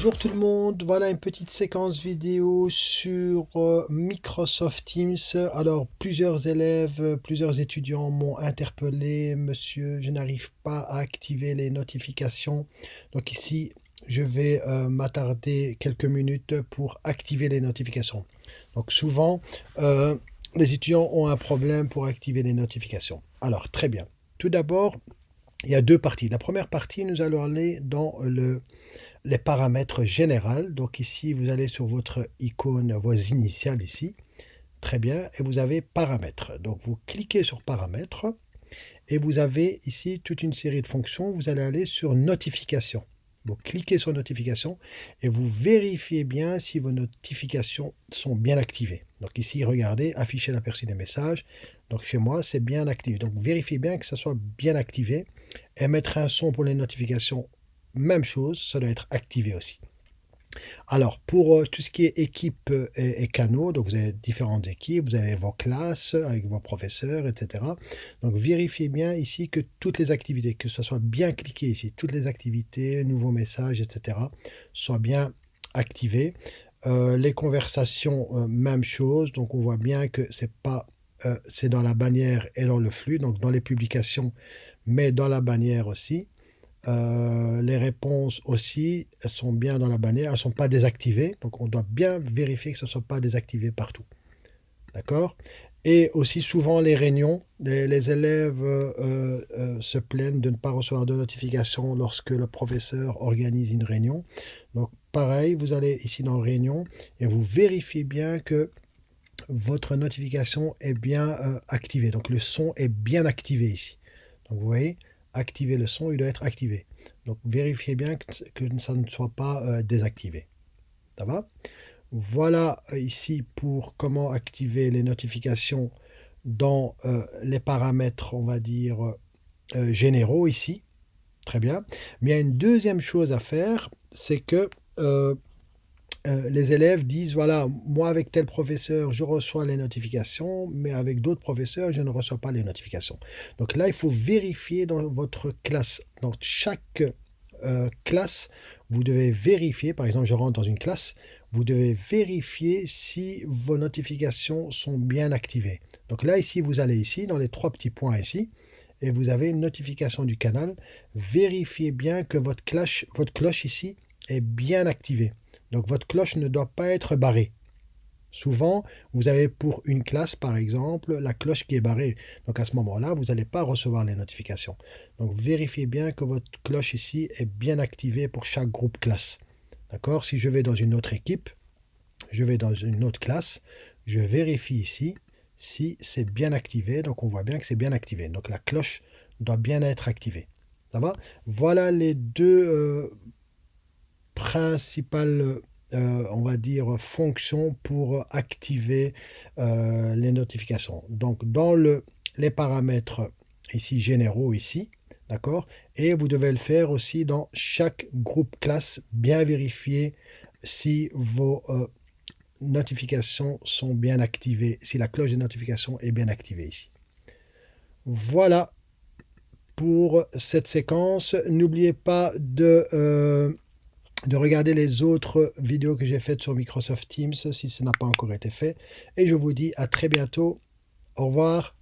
Bonjour tout le monde, voilà une petite séquence vidéo sur Microsoft Teams. Alors plusieurs élèves, plusieurs étudiants m'ont interpellé, monsieur, je n'arrive pas à activer les notifications. Donc ici, je vais m'attarder quelques minutes pour activer les notifications. Donc souvent, les étudiants ont un problème pour activer les notifications. Alors très bien. Tout d'abord, il y a deux parties. La première partie, nous allons aller dans les paramètres généraux. Donc ici, vous allez sur votre icône, vos initiales ici. Très bien. Et vous avez paramètres. Donc vous cliquez sur paramètres et vous avez ici toute une série de fonctions. Vous allez aller sur notification. Vous cliquez sur notification et vous vérifiez bien si vos notifications sont bien activées. Donc ici, regardez, afficher l'aperçu des messages. Donc chez moi, c'est bien activé. Donc vérifiez bien que ça soit bien activé. Et mettre un son pour les notifications, même chose, ça doit être activé aussi. Alors, pour tout ce qui est équipe et canaux, donc vous avez différentes équipes, vous avez vos classes avec vos professeurs, etc. Donc, vérifiez bien ici que toutes les activités, que ce soit bien cliqué ici, toutes les activités, nouveaux messages, etc., soient bien activées. Les conversations, même chose. Donc, on voit bien que c'est dans la bannière et dans le flux, donc dans les publications, mais dans la bannière aussi. Les réponses aussi, elles sont bien dans la bannière, elles ne sont pas désactivées. Donc on doit bien vérifier que ce ne soit pas désactivé partout. D'accord? Et aussi souvent les réunions, les élèves se plaignent de ne pas recevoir de notification lorsque le professeur organise une réunion. Donc pareil, vous allez ici dans réunion et vous vérifiez bien que votre notification est bien activée. Donc le son est bien activé ici. Donc vous voyez, activer le son, il doit être activé. Donc vérifiez bien que ça ne soit pas désactivé. Ça va? Voilà ici pour comment activer les notifications dans les paramètres, on va dire, généraux ici. Très bien. Mais il y a une deuxième chose à faire, c'est que les élèves disent, voilà, moi avec tel professeur, je reçois les notifications, mais avec d'autres professeurs, je ne reçois pas les notifications. Donc là, il faut vérifier dans votre classe. Dans chaque classe, vous devez vérifier, par exemple, je rentre dans une classe, vous devez vérifier si vos notifications sont bien activées. Donc là, ici, vous allez ici, dans les trois petits points ici, et vous avez une notification du canal. Vérifiez bien que votre cloche ici est bien activée. Donc votre cloche ne doit pas être barrée. Souvent, vous avez pour une classe, par exemple, la cloche qui est barrée. Donc à ce moment-là, vous n'allez pas recevoir les notifications. Donc vérifiez bien que votre cloche ici est bien activée pour chaque groupe classe. D'accord? Si je vais dans une autre équipe, je vais dans une autre classe, je vérifie ici si c'est bien activé. Donc on voit bien que c'est bien activé. Donc la cloche doit bien être activée. Ça va? Voilà les deux principales, on va dire, fonctions pour activer les notifications. Donc, dans les paramètres ici généraux, ici, d'accord? Et vous devez le faire aussi dans chaque groupe classe, bien vérifier si vos notifications sont bien activées, si la cloche de notification est bien activée ici. Voilà pour cette séquence. N'oubliez pas de regarder les autres vidéos que j'ai faites sur Microsoft Teams si ce n'a pas encore été fait. Et je vous dis à très bientôt. Au revoir.